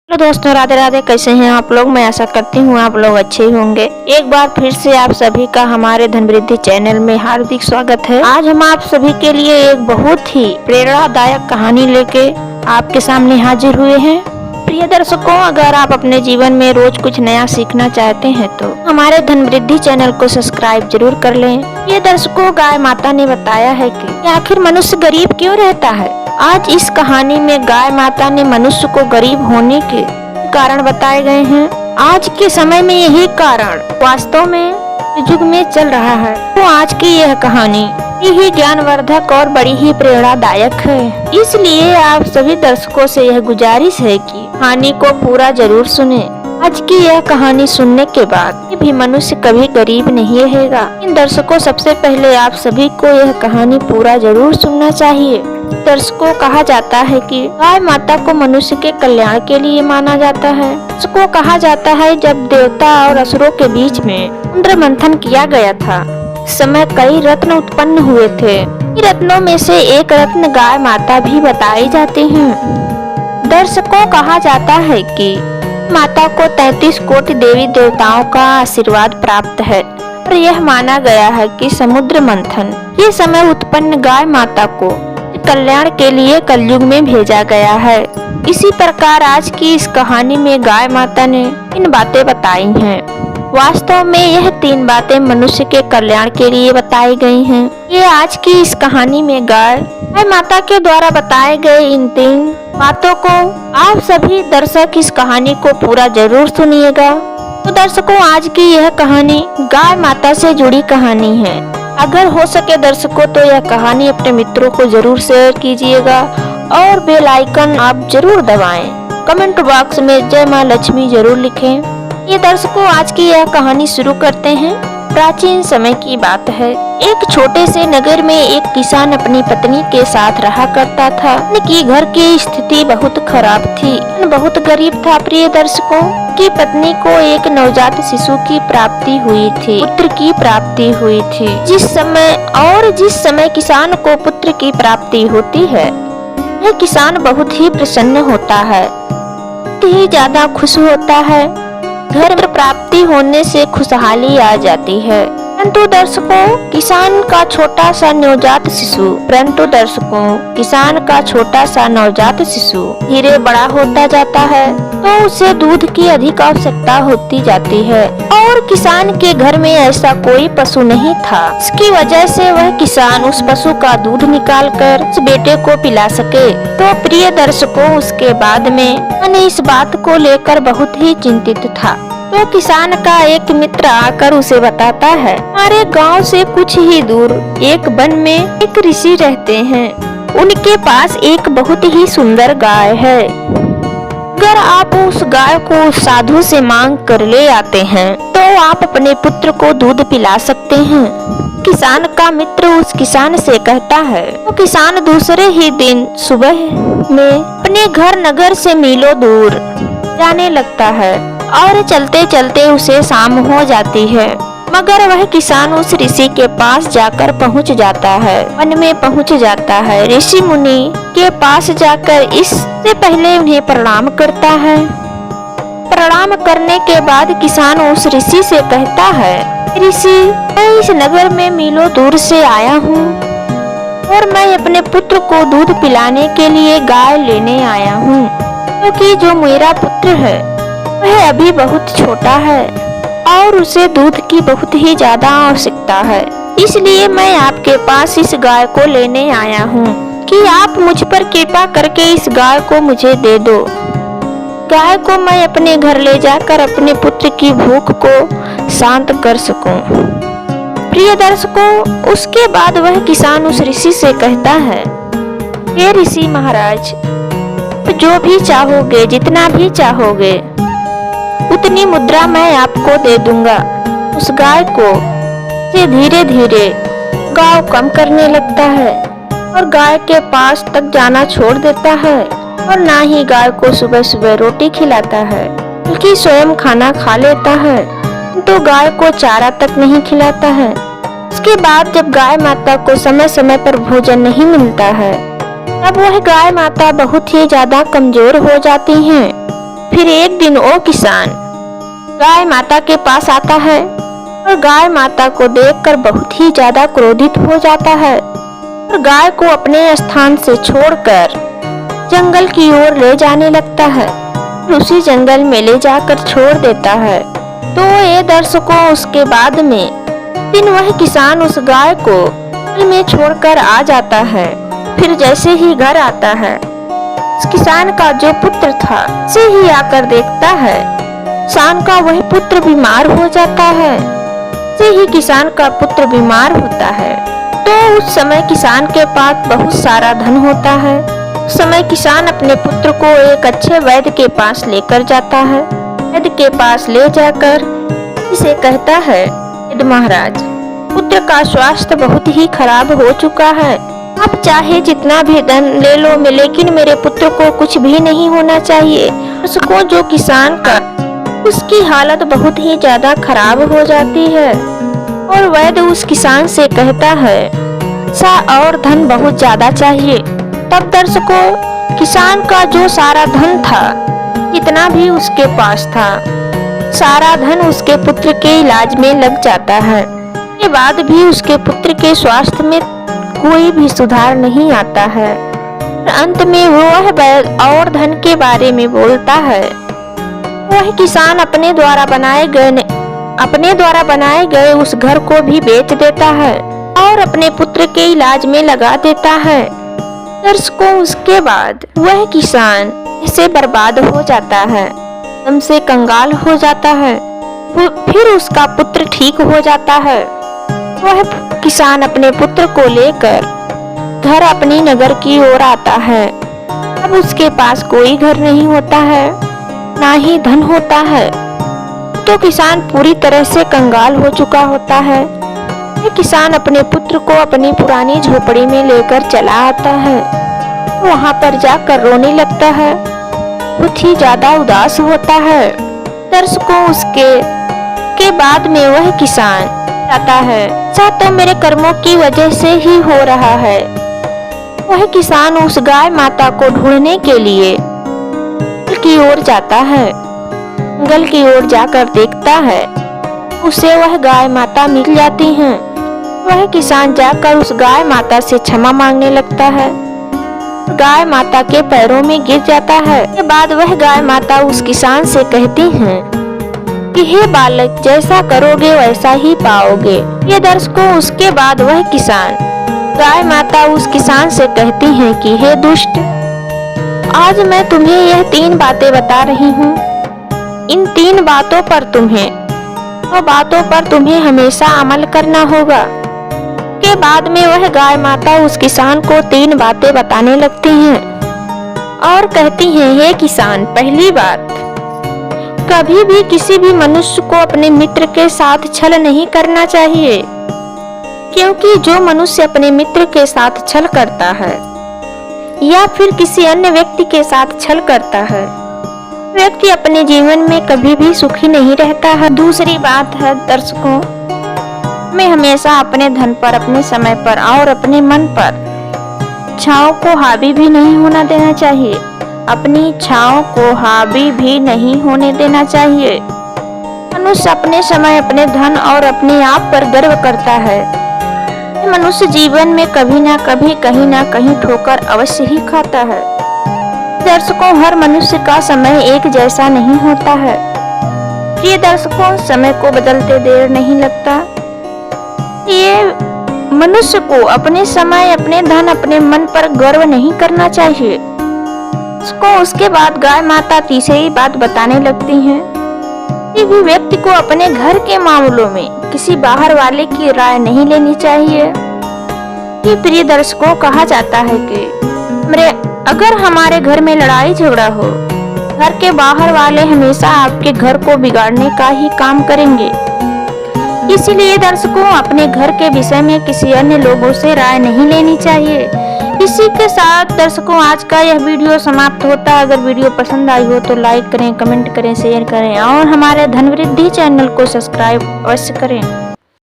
Hello दोस्तों, राधे राधे। कैसे हैं आप लोग? मैं आशा करती हूँ आप लोग अच्छे ही होंगे। एक बार फिर से आप सभी का हमारे धनवृद्धि चैनल में हार्दिक स्वागत है। आज हम आप सभी के लिए एक बहुत ही प्रेरणादायक कहानी लेके आपके सामने हाजिर हुए हैं। प्रिय दर्शकों, अगर आप अपने जीवन में रोज कुछ नया सीखना चाहते हैं तो हमारे धनवृद्धि चैनल को सब्सक्राइब जरूर कर लें। ये दर्शकों, गाय माता ने बताया है कि आखिर मनुष्य गरीब क्यों रहता है। आज इस कहानी में गाय माता ने मनुष्य को गरीब होने के कारण बताए गए हैं। आज के समय में यही कारण वास्तव में युग में चल रहा है। तो आज की यह कहानी ही ज्ञानवर्धक और बड़ी ही प्रेरणादायक है। इसलिए आप सभी दर्शकों से यह गुजारिश है कि कहानी को पूरा जरूर सुने। आज की यह कहानी सुनने के बाद भी मनुष्य कभी गरीब नहीं रहेगा। इन दर्शकों, सबसे पहले आप सभी को यह कहानी पूरा जरूर सुनना चाहिए। दर्शकों, कहा जाता है कि गाय माता को मनुष्य के कल्याण के लिए माना जाता है। इसको कहा जाता है जब देवता और असुरों के बीच में इंद्र मंथन किया गया था, समय कई रत्न उत्पन्न हुए थे। इन रत्नों में से एक रत्न गाय माता भी बताई जाती हैं। दर्शकों, कहा जाता है कि माता को 33 कोटि देवी देवताओं का आशीर्वाद प्राप्त है और यह माना गया है कि समुद्र मंथन के समय उत्पन्न गाय माता को कल्याण के लिए कलयुग में भेजा गया है। इसी प्रकार आज की इस कहानी में गाय माता ने इन बातें बताई हैं। वास्तव में यह 3 बातें मनुष्य के कल्याण के लिए बताई गई हैं। ये आज की इस कहानी में गाय माता के द्वारा बताए गए इन 3 बातों को आप सभी दर्शक इस कहानी को पूरा जरूर सुनिएगा। तो दर्शकों, आज की यह कहानी गाय माता से जुड़ी कहानी है। अगर हो सके दर्शकों तो यह कहानी अपने मित्रों को जरूर शेयर कीजिएगा और बेल आइकन आप जरूर दबाएं। कमेंट बॉक्स में जय माँ लक्ष्मी जरूर लिखें। ये दर्शकों, आज की यह कहानी शुरू करते हैं। प्राचीन समय की बात है। एक छोटे से नगर में एक किसान अपनी पत्नी के साथ रहा करता था। उनकी घर की स्थिति बहुत खराब थी, बहुत गरीब था। प्रिय दर्शकों, की पत्नी को एक नवजात शिशु की प्राप्ति हुई थी, पुत्र की प्राप्ति हुई थी। जिस समय किसान को पुत्र की प्राप्ति होती है, वह किसान बहुत ही प्रसन्न होता है, बहुत ही ज्यादा खुश होता है। घर में प्राप्ति होने से खुशहाली आ जाती है। परंतु दर्शकों, किसान का छोटा सा नवजात शिशु धीरे बड़ा होता जाता है तो उसे दूध की अधिक आवश्यकता होती जाती है और किसान के घर में ऐसा कोई पशु नहीं था। इसकी वजह से वह किसान उस पशु का दूध निकालकर उस बेटे को पिला सके। तो प्रिय दर्शकों, उसके बाद में मैंने इस बात को लेकर बहुत ही चिंतित था। तो किसान का एक मित्र आकर उसे बताता है, हमारे गांव से कुछ ही दूर एक वन में एक ऋषि रहते हैं। उनके पास एक बहुत ही सुंदर गाय है। अगर आप उस गाय को साधु से मांग कर ले आते हैं तो आप अपने पुत्र को दूध पिला सकते हैं। किसान का मित्र उस किसान से कहता है। तो किसान दूसरे ही दिन सुबह में अपने घर नगर से मीलों दूर जाने लगता है और चलते चलते उसे शाम हो जाती है, मगर वह किसान उस ऋषि के पास जाकर पहुंच जाता है, वन में पहुंच जाता है। ऋषि मुनि के पास जाकर इससे पहले उन्हें प्रणाम करता है। प्रणाम करने के बाद किसान उस ऋषि से कहता है, ऋषि, मैं इस नगर में मीलों दूर से आया हूँ और मैं अपने पुत्र को दूध पिलाने के लिए गाय लेने आया हूँ, क्योंकि जो मेरा पुत्र है वह अभी बहुत छोटा है और उसे दूध की बहुत ही ज्यादा आवश्यकता है। इसलिए मैं आपके पास इस गाय को लेने आया हूँ कि आप मुझ पर कृपा करके इस गाय को मुझे दे दो। गाय को मैं अपने घर ले जाकर अपने पुत्र की भूख को शांत कर सकूं। प्रिय दर्शकों, उसके बाद वह किसान उस ऋषि से कहता है, हे ऋषि महाराज, जो भी चाहोगे, जितना भी चाहोगे, उतनी मुद्रा मैं आपको दे दूंगा। उस गाय को से धीरे धीरे गांव कम करने लगता है और गाय के पास तक जाना छोड़ देता है और ना ही गाय को सुबह सुबह रोटी खिलाता है, बल्कि स्वयं खाना खा लेता है, तो गाय को चारा तक नहीं खिलाता है। उसके बाद जब गाय माता को समय समय पर भोजन नहीं मिलता है, तब वह गाय माता बहुत ही ज्यादा कमजोर हो जाती हैं। फिर एक दिन वो किसान गाय माता के पास आता है और गाय माता को देखकर बहुत ही ज्यादा क्रोधित हो जाता है और गाय को अपने स्थान से छोड़कर जंगल की ओर ले जाने लगता है और उसी जंगल में ले जाकर छोड़ देता है। तो ये दर्शकों उसके बाद में दिन वह किसान उस गाय को जंगल में छोड़कर आ जाता है। फिर जैसे ही घर आता है उस किसान का जो पुत्र था से ही आकर देखता है किसान का वही पुत्र बीमार हो जाता है। से ही किसान का पुत्र बीमार होता है। तो उस समय किसान के पास बहुत सारा धन होता है। उस समय किसान अपने पुत्र को एक अच्छे वैद्य के पास लेकर जाता है। वैद्य के पास ले जाकर इसे कहता है, वैद्य महाराज, पुत्र का स्वास्थ्य बहुत ही खराब हो चुका है। आप चाहे जितना भी धन ले लो, लेकिन मेरे पुत्र को कुछ भी नहीं होना चाहिए। उसको जो किसान का उसकी हालत बहुत ही ज्यादा खराब हो जाती है और वैद्य उस किसान से कहता है सा और धन बहुत ज्यादा चाहिए। तब दर्शकों किसान का जो सारा धन था, जितना भी उसके पास था, सारा धन उसके पुत्र के इलाज में लग जाता है। के बाद भी उसके पुत्र के स्वास्थ्य में कोई भी सुधार नहीं आता है। अंत में वह और धन के बारे में बोलता है। वह किसान अपने द्वारा बनाए गए उस घर को भी बेच देता है और अपने पुत्र के इलाज में लगा देता है। दर्शकों उसके बाद वह किसान इससे बर्बाद हो जाता है, एकदम से कंगाल हो जाता है। फिर उसका पुत्र ठीक हो जाता है। वह किसान अपने पुत्र को लेकर घर अपनी नगर की ओर आता है। अब उसके पास कोई घर नहीं होता है, ना ही धन होता है। तो किसान पूरी तरह से कंगाल हो चुका होता है। ये किसान अपने पुत्र को अपनी पुरानी झोपड़ी में लेकर चला आता है। वहां पर जाकर रोने लगता है, बहुत ही ज्यादा उदास होता है। दर्शकों उसके बाद में वह किसान आता है, ऐसा तो मेरे कर्मों की वजह से ही हो रहा है। वह किसान उस गाय माता को ढूंढने के लिए जंगल की ओर जाता है। जंगल की ओर जाकर देखता है, उसे वह गाय माता मिल जाती हैं। वह किसान जाकर उस गाय माता से क्षमा मांगने लगता है। गाय माता के पैरों में गिर जाता है। के बाद वह गाय माता उस किसान से कहती हैं कि हे बालक, जैसा करोगे वैसा ही पाओगे। ये दर्शकों उसके बाद वह किसान गाय माता उस किसान से कहती हैं कि हे दुष्ट, आज मैं तुम्हें यह 3 बातें बता रही हूँ। इन 3 बातों पर तुम्हें हमेशा अमल करना होगा। के बाद में वह गाय माता उस किसान को 3 बातें बताने लगती हैं और कहती हैं, हे किसान, पहली बात, कभी भी किसी भी मनुष्य को अपने मित्र के साथ छल नहीं करना चाहिए, क्योंकि जो मनुष्य अपने मित्र के साथ छल करता है या फिर किसी अन्य व्यक्ति के साथ छल करता है, व्यक्ति अपने जीवन में कभी भी सुखी नहीं रहता है। दूसरी बात है दर्शकों, हमें हमेशा अपने धन पर, अपने समय पर और अपने मन पर इच्छाओं को हावी भी नहीं होना देना चाहिए। अपनी इच्छाओं को हावी भी नहीं होने देना चाहिए। मनुष्य अपने समय, अपने धन और अपने आप पर गर्व करता है। मनुष्य जीवन में कभी ना कभी, कहीं ना कहीं ठोकर अवश्य ही खाता है। दर्शकों, हर मनुष्य का समय एक जैसा नहीं होता है। ये दर्शकों, समय को बदलते देर नहीं लगता। ये मनुष्य को अपने समय, अपने धन, अपने मन पर गर्व नहीं करना चाहिए। उसके बाद गाय माता तीसरी बात बताने लगती हैं कि भी व्यक्ति को अपने घर के मामलों में किसी बाहर वाले की राय नहीं लेनी चाहिए। कि प्रिय दर्शकों, कहा जाता है कि अगर हमारे घर में लड़ाई झगड़ा हो, घर के बाहर वाले हमेशा आपके घर को बिगाड़ने का ही काम करेंगे। इसीलिए दर्शकों, अपने घर के विषय में किसी अन्य लोगों से राय नहीं लेनी चाहिए। इसी के साथ दर्शकों, आज का यह वीडियो समाप्त होता है। अगर वीडियो पसंद आई हो तो लाइक करें, कमेंट करें, शेयर करें और हमारे धन वृद्धि चैनल को सब्सक्राइब अवश्य करें।